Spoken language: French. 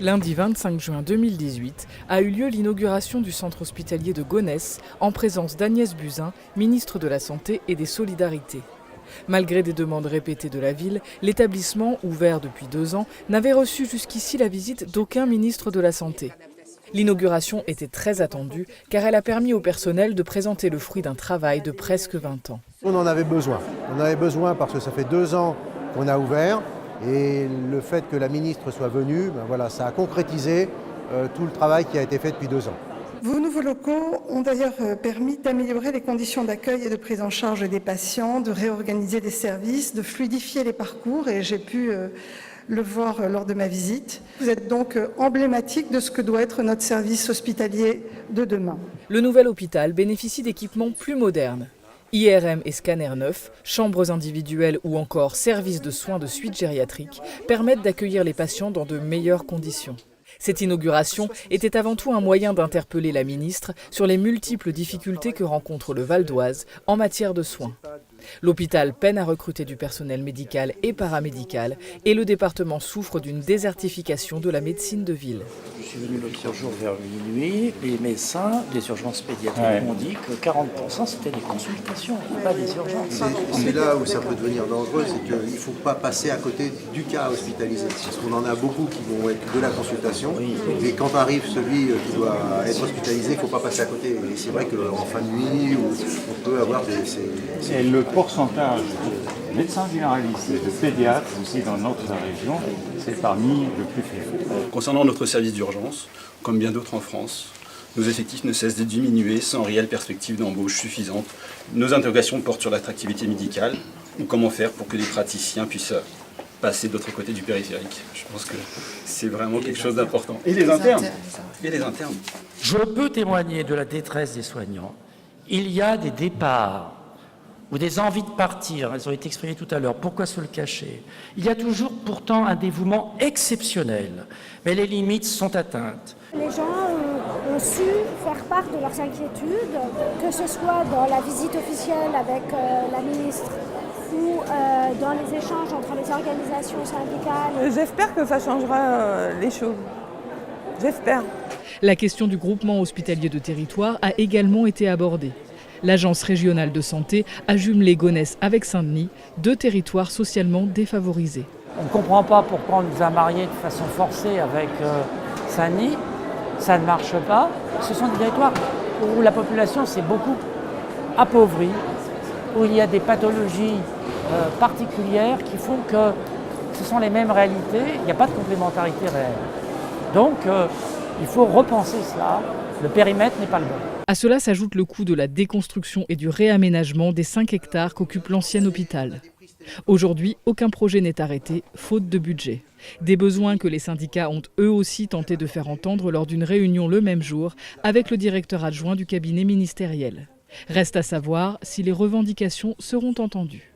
Lundi 25 juin 2018 a eu lieu l'inauguration du centre hospitalier de Gonesse en présence d'Agnès Buzyn, ministre de la Santé et des Solidarités. Malgré des demandes répétées de la ville, l'établissement, ouvert depuis 2 ans, n'avait reçu jusqu'ici la visite d'aucun ministre de la Santé. L'inauguration était très attendue car elle a permis au personnel de présenter le fruit d'un travail de presque 20 ans. On en avait besoin. On en avait besoin parce que ça fait 2 ans qu'on a ouvert et le fait que la ministre soit venue, ça a concrétisé tout le travail qui a été fait depuis 2 ans. Vos nouveaux locaux ont d'ailleurs permis d'améliorer les conditions d'accueil et de prise en charge des patients, de réorganiser les services, de fluidifier les parcours et j'ai pu le voir lors de ma visite. Vous êtes donc emblématique de ce que doit être notre service hospitalier de demain. Le nouvel hôpital bénéficie d'équipements plus modernes. IRM et scanners neufs, chambres individuelles ou encore services de soins de suite gériatrique permettent d'accueillir les patients dans de meilleures conditions. Cette inauguration était avant tout un moyen d'interpeller la ministre sur les multiples difficultés que rencontre le Val d'Oise en matière de soins. L'hôpital peine à recruter du personnel médical et paramédical et le département souffre d'une désertification de la médecine de ville. Je suis venu l'autre jour vers minuit, les médecins des urgences pédiatriques m'ont dit que 40% c'était des consultations, pas des urgences. C'est là où ça peut devenir dangereux, c'est qu'il ne faut pas passer à côté du cas hospitalisé. Parce qu'on en a beaucoup qui vont être de la consultation, et quand arrive celui qui doit être hospitalisé, il ne faut pas passer à côté. Et c'est vrai qu'en fin de nuit, on peut avoir Et le pourcentage de médecins généralistes et de pédiatres aussi dans notre région, c'est parmi le plus faible. Concernant notre service d'urgence, comme bien d'autres en France, nos effectifs ne cessent de diminuer sans réelle perspective d'embauche suffisante. Nos interrogations portent sur l'attractivité médicale ou comment faire pour que les praticiens puissent passer de l'autre côté du périphérique. Je pense que c'est vraiment quelque chose d'important. Et les internes. Et les internes. Je peux témoigner de la détresse des soignants. Il y a des départs ou des envies de partir, elles ont été exprimées tout à l'heure. Pourquoi se le cacher? Il y a toujours pourtant un dévouement exceptionnel, mais les limites sont atteintes. Les gens ont su faire part de leurs inquiétudes, que ce soit dans la visite officielle avec la ministre ou dans les échanges entre les organisations syndicales. J'espère que ça changera les choses. J'espère. La question du groupement hospitalier de territoire a également été abordée. L'Agence régionale de santé a jumelé Gonesse avec Saint-Denis, 2 territoires socialement défavorisés. On ne comprend pas pourquoi on nous a mariés de façon forcée avec Saint-Denis. Ça ne marche pas. Ce sont des territoires où la population s'est beaucoup appauvrie, où il y a des pathologies particulières qui font que ce sont les mêmes réalités. Il n'y a pas de complémentarité réelle. Donc, il faut repenser cela. Le périmètre n'est pas le bon. À cela s'ajoute le coût de la déconstruction et du réaménagement des 5 hectares qu'occupe l'ancien hôpital. Aujourd'hui, aucun projet n'est arrêté, faute de budget. Des besoins que les syndicats ont eux aussi tenté de faire entendre lors d'une réunion le même jour avec le directeur adjoint du cabinet ministériel. Reste à savoir si les revendications seront entendues.